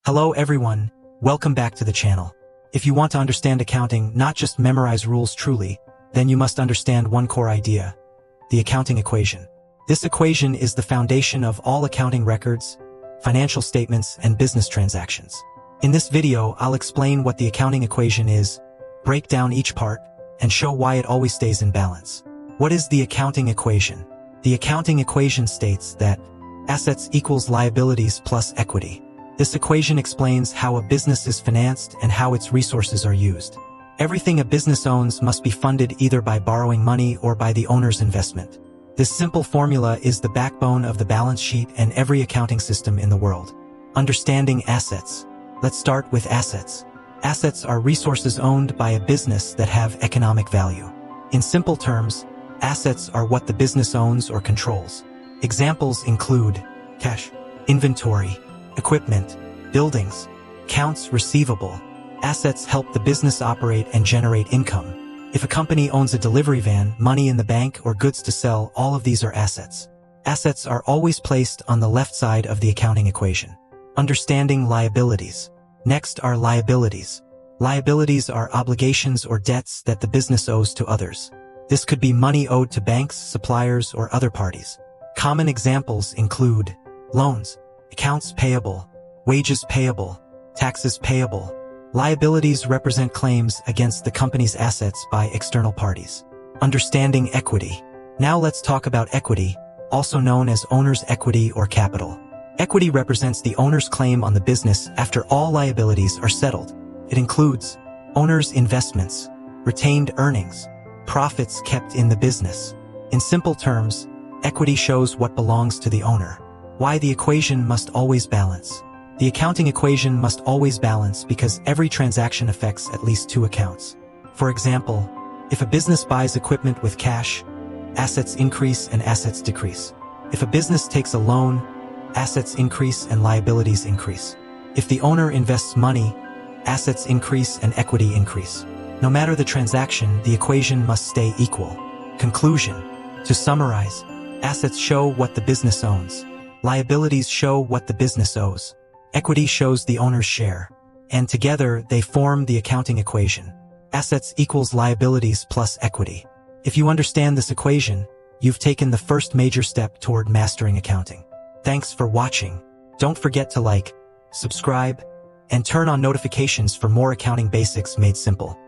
Hello everyone, welcome back to the channel. If you want to understand accounting, not just memorize rules truly, then you must understand one core idea: the accounting equation. This equation is the foundation of all accounting records, financial statements, and business transactions. In this video, I'll explain what the accounting equation is, break down each part, and show why it always stays in balance. What is the accounting equation? The accounting equation states that assets equals liabilities plus equity. This equation explains how a business is financed and how its resources are used. Everything a business owns must be funded either by borrowing money or by the owner's investment. This simple formula is the backbone of the balance sheet and every accounting system in the world. Understanding assets. Let's start with assets. Assets are resources owned by a business that have economic value. In simple terms, assets are what the business owns or controls. Examples include cash, inventory, equipment, buildings, accounts receivable. Assets help the business operate and generate income. If a company owns a delivery van, money in the bank, or goods to sell, all of these are assets. Assets are always placed on the left side of the accounting equation. Understanding liabilities. Next are liabilities. Liabilities are obligations or debts that the business owes to others. This could be money owed to banks, suppliers, or other parties. Common examples include loans, accounts payable, wages payable, taxes payable. Liabilities represent claims against the company's assets by external parties. Understanding equity. Now let's talk about equity, also known as owner's equity or capital. Equity represents the owner's claim on the business after all liabilities are settled. It includes owner's investments, retained earnings, profits kept in the business. In simple terms, equity shows what belongs to the owner. Why the equation must always balance. The accounting equation must always balance because every transaction affects at least two accounts. For example, if a business buys equipment with cash, assets increase and assets decrease. If a business takes a loan, assets increase and liabilities increase. If the owner invests money, assets increase and equity increase. No matter the transaction, the equation must stay equal. Conclusion. To summarize, assets show what the business owns. Liabilities show what the business owes. Equity shows the owner's share. And together, they form the accounting equation. Assets equals liabilities plus equity. If you understand this equation, you've taken the first major step toward mastering accounting. Thanks for watching. Don't forget to like, subscribe, and turn on notifications for more accounting basics made simple.